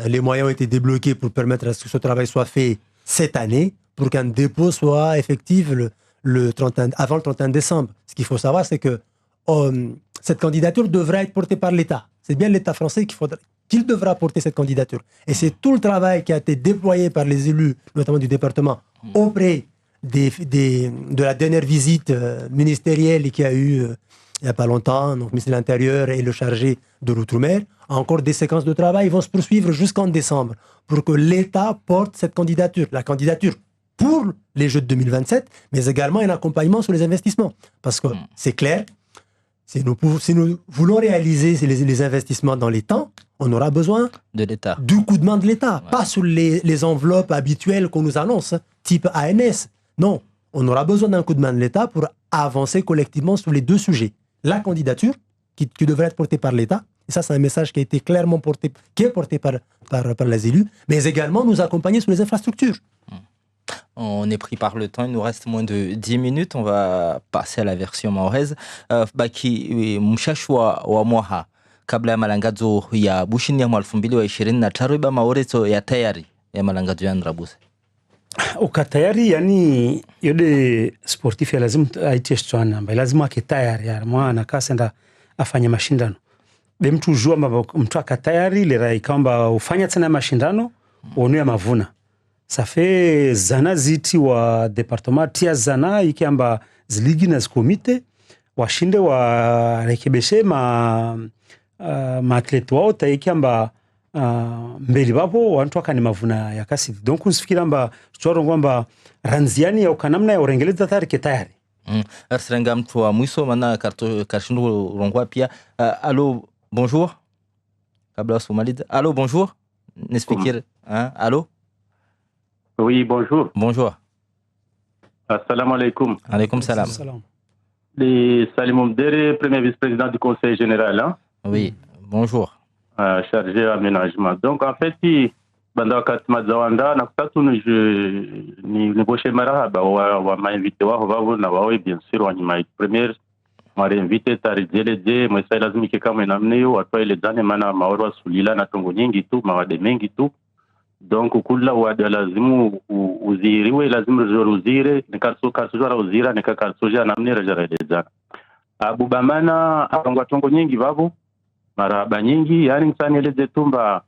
Les moyens ont été débloqués pour permettre à ce que ce travail soit fait cette année, pour qu'un dépôt soit effectif avant le 31 décembre. Ce qu'il faut savoir, c'est que cette candidature devra être portée par l'État. C'est bien l'État français qu'il devra porter cette candidature. Et c'est tout le travail qui a été déployé par les élus, notamment du département, auprès de la dernière visite ministérielle qu'il y a eu il n'y a pas longtemps, donc le ministre de l'Intérieur et le chargé de l'Outre-mer. Encore des séquences de travail vont se poursuivre jusqu'en décembre pour que l'État porte cette candidature. La candidature pour les Jeux de 2027, mais également un accompagnement sur les investissements. Parce que c'est clair, si nous voulons réaliser les investissements dans les temps, on aura besoin de l'État, du coup de main de l'État, pas sur les enveloppes habituelles qu'on nous annonce, type ANS. Non, on aura besoin d'un coup de main de l'État pour avancer collectivement sur les 2 sujets. La candidature, qui devrait être portée par l'État, et ça c'est un message qui a été clairement porté par les élus, mais également nous accompagner sur les infrastructures. On est pris par le temps, il nous reste moins de 10 minutes, on va passer à la version mahoraise. Baki mshashwa wa mwaha kabla ya malangazo ya Bushini ya 2023 iba maorezo ya tayari ya malangazo ya Ndrabuse. Ukatayari yani yode sportif ya lazima aitie shtuana ambaye lazima akitayari ya mwana kasenda afanye mashindano. Be mtu jua mba mtu akatayari lera ikamba ufanya tena mashindano uonue mavuna. Safe zana ziti wa departement tia zana ikiamba ziligi na zikomite washinde wa rekebeshe maatleti wao ikiamba mbeli bapo wantu akani mavuna ya kasi. Donc usifikira mba tuwaro kwamba ranziani ya ukanamna ya urengeleza tarike tayari. Arsirenga mtu wa mwiso mana karshindu rongwa pia. Allô, bonjour. Kabla Somalide. Allô, bonjour. Nespekir. Allô. Oui, bonjour. Bonjour. Assalamu alaikum. Alaikum salam. Les Salim Omdere, premier vice-président du Conseil général. Hein? Oui, bonjour. Chargé aménagement. Donc, en fait, Bandaka Mazawanda, Nakatu, ni Boshe Marahaba, on m'a invité, bien sûr, on m'a première, m'a invité, Taridjele, moi, ça, lazimi kama inamneo, watu ile dane mana maoro sulila na tongo nyingi tu, mawade mengi tu. Donc kula wada lazimu uziriwe, lazimu uzire, nikarso jora uzira, nikarso jana namne rejareleza. Abubamana arongo tongo nyingi babu, maraba nyingi, yani msani eleze tumba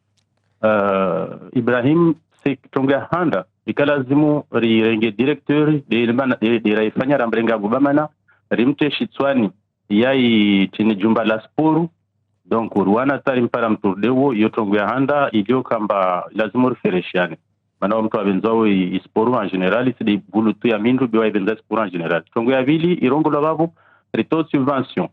Ibrahim se tonga handa, ikalazimu rirenge directeur de raifanya rambrenga abubamana, rimte shitswani, yai chini jumba la sporu. Donc Rwanda tari mpara mturdewo yotongo ya handa ilio kamba lazima rufereshane mana mtu abenzawo isporu en general c'est bulu tu ya mindu biwa benza sport en general tongo ya vili irongo la babu rito subvention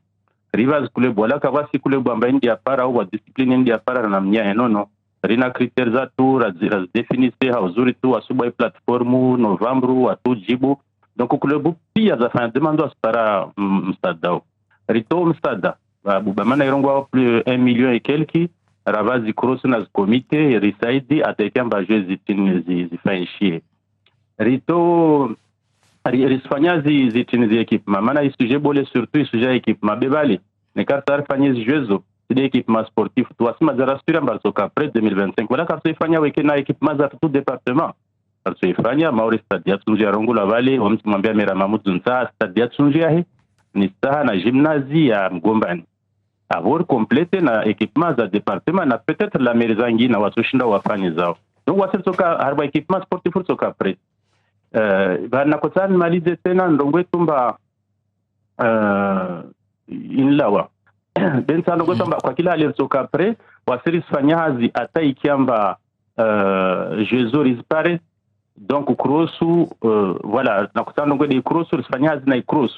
rivaz kule bola kavasi kule bamba india para au discipline india para na mnya no rina critères za tu razira definise hauzuri tu asuba platformu novembro atu jibu donc kule bu pia za fin demando aspara mstadao rito mstada Bubamana irongo plus 1 million et quelques ravazi cross na comité risaidi atekamba jeu zifanishie rito risfanya zitini équipe mana isuje bole surtout isuje équipe mabebali ne kartar fanya jezo de équipe sportif to asma zarastura mbalsoka après 2025 wala karto ifanya weke na équipe maza tout département karto ifanya mauri stadia tunje rongo la vale wamtumwambia mera mamudu nsa stadia tunje ni saha na gymnasie ya Mgombani avoir complété na équipement za département na peut-être la merizangi na watushinda wafanye zao donc wasitoka harba équipement sportif toka après bana kotani malize tena ndongwe tumba inlawa bensa ndongwe tumba kwa kila alitoka après wasiri fanyazi ata ikiamba Jésus disparaît donc crossu voilà na kotani ndongwe de crossu fanyazi na cross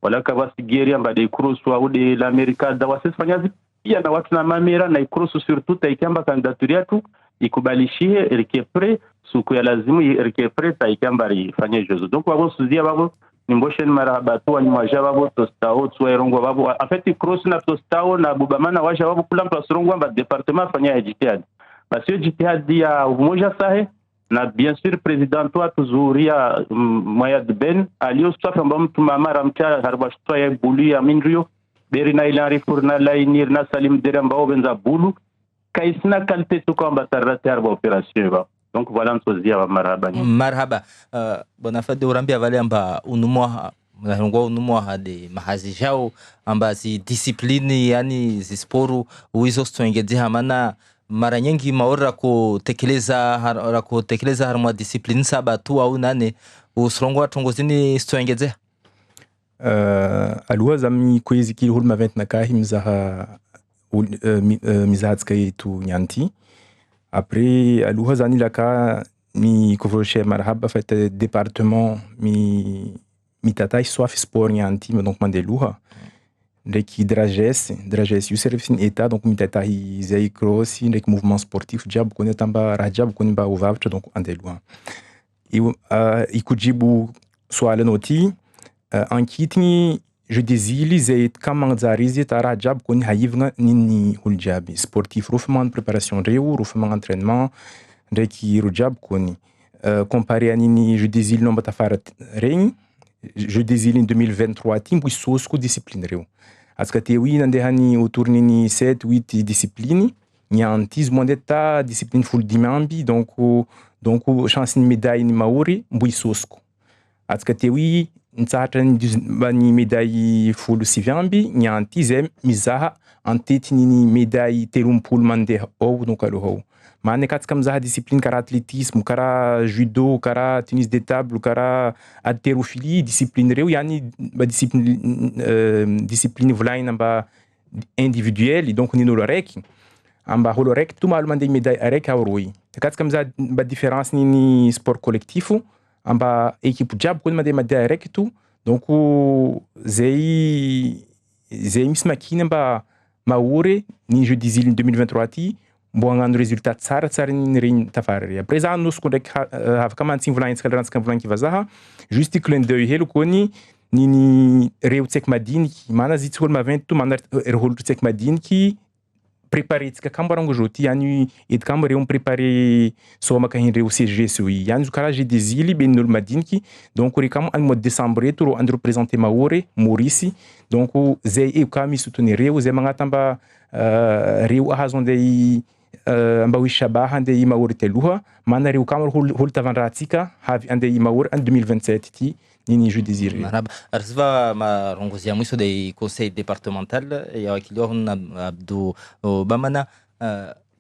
wala kavasi geria mbade ikrosu au de l'America da wasifanya pia na watu na mamera na ikrosu surtout taikamba kandidaturi yetu ikubalishie erikepre suku ya lazimu erikepre taikamba rifanye jezo donc wabo suzia babo nimboshen marahaba tu anywaja babo tostao tu erongo babo en fait ikrosu na tostao na bubamana waja babo kula mplasrongo mba département fanya ejitihad parce que ejitihad ya umoja sahe na bien sûr président toi tuzuria Moyad Ben alio safa mtu mama mcha harbashto ya bulu ya minrio berina ilari furna lainir na salim deramba obenza bulu kaisna kalte to kwamba tarate harba operation ba donc voilà ntozia marhaba marhaba bonafade urambia vale amba unumwa ngwa unumwa hade mahazi jao amba si discipline yani zisporu uizo stwengezi hamana mara nyingi maora kutekeleza harma discipline saba tu au nane usrongo tongozini stwengeze alwa zami kwezi ki hulma 20 nakahi mizatska tu nyanti après alwa zani laka mi kovroche marhaba fait département mi tatai soif sport nyanti donc mandeluha ndeki drages yu service in état donc mitata hi zai cross ndeki mouvement sportif jab kone tamba rajab kone ba ovavcha donc andelwa ikujibu swala noti ankitni je désili zai kamangzarizi ta rajab kone hayivnga nini huljabi sportif rufman préparation reu rufman entraînement ndeki rujab kone comparé à nini je désili nomba tafarat rein je désili en 2023 timbu sosku discipline reu askate wi nandehani autour nini 7-8 discipline nyantis mondeta discipline full dimambi donc chance ni médaille ni maori mbui sosko askate wi ntsatra ni médaille full sivambi nyantis mizaha anteti ni médaille terumpul mande ou donc alo mane katika mzaha discipline kara athlétisme kara judo kara tennis de table kara haltérophilie discipline reu yani ba discipline vulaina ba individuel donc ni nolorek amba holorek tu mal mande médaille arek awroi katika mzaha ba différence ni sport collectif amba équipe jab kon mande médaille arek tu donc zei mismakina ba maure ni je disais en 2023 ti mbô hagnano résultat tsaratsara regny tafarary. Après za nosy koa ndraiky afaka mantsiny volagnitsika rantsika volagniki vazaha juste clin d'œil hely kony niny reo tsaiky madiniky mana zitsy olo maventy to mana olo tsaiky madiniky préparé tsika kambarango zoti yani ed kam reo préparé so maka hinreo CGS wi yani karaha jeux des îles be nolo madiniky donc re kam en mois de décembre eto ro andro présenter Maoré Maurice donc zay e ka mi soutenir reo zay magnatamba reo ahazo andey mba wi shabaha andey Maoré teloha mana reo kam hol tavandratsika havy andey Maoré en 2027 ty nini jeux des îles marhaba arsiva marongozia mwiso de conseil départemental ya wakili wao Abdou Bamana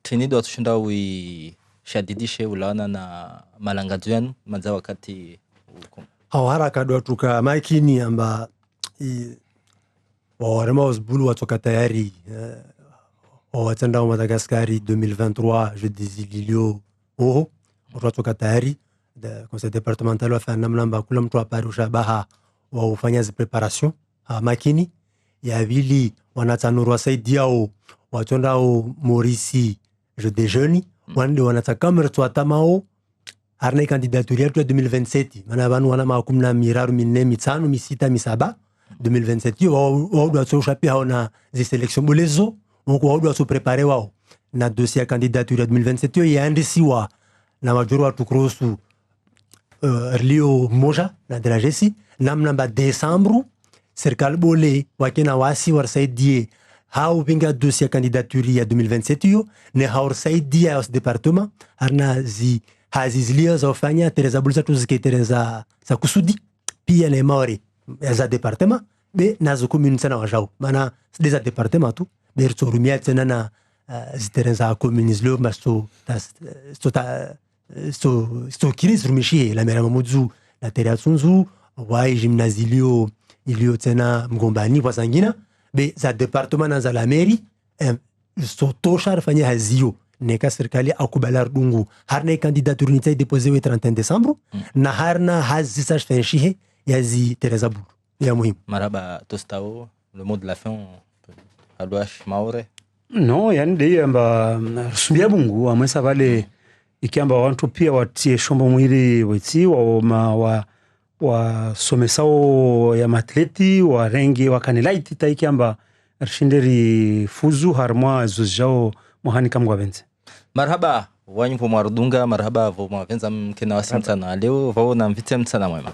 tinido atushinda wi shadidishe ulana na malangazo yanu manza wakati au haraka do tuka makini amba warema wasbulu watoka tayari watenda Madagascar 2023 jeux des îles Lilio watoka tayari conseil départemental wa fana mlamba kula mtu apari ushabaha wa ufanya zi preparation makini ya vili wanatanurwa saidiao watondao Maurice jeux des jeunes wande wanatakamera twatamao harna candidature yetu ya 2027 maana banu wana makumna miraru minne mitano misita misaba 2027 wao doit so chapi haona zi selection bolezo donc wao doit so préparer wao na dossier candidature ya 2027 yaandisiwa na majoro watu krosu Rio moja na dragesi namna ba Desembre serikali bole wakena wasi warsaidie hao pinga dossier candidature ya 2027 yo ne haorsaidia ya departement harna zi hazizlia za ufanya tereza bulsa tuzike tereza za kusudi pia ne maori za departement be nazo commune sana wajao mana des departement tu be rumia tena na zi tereza commune zlo masto sto kiris rumishie la mera mamuzu la teria tsunzu wai gymnasilio ilio tena mgombani kwa sangina be za departement na za la mairie sto toshar fanya hazio neka serikali akubalar dungu harna candidature ni déposé le 31 décembre na harna hazi sa fenchihe yazi Teresa Bulu ya muhimu maraba tostao le mot de la fin Alouache Maoré no yani de amba sumbia bungu amesa vale ikiamba wantu pia watie shombo mwili weti wa somesao ya matleti wa rengi wa kanilaiti taikiamba rshinderi fuzu harmwa zuzjao muhani kamgwa benze marhaba wanyu po marudunga marhaba vo mavenza mkena wasimtana leo vao na mvite mtana mwema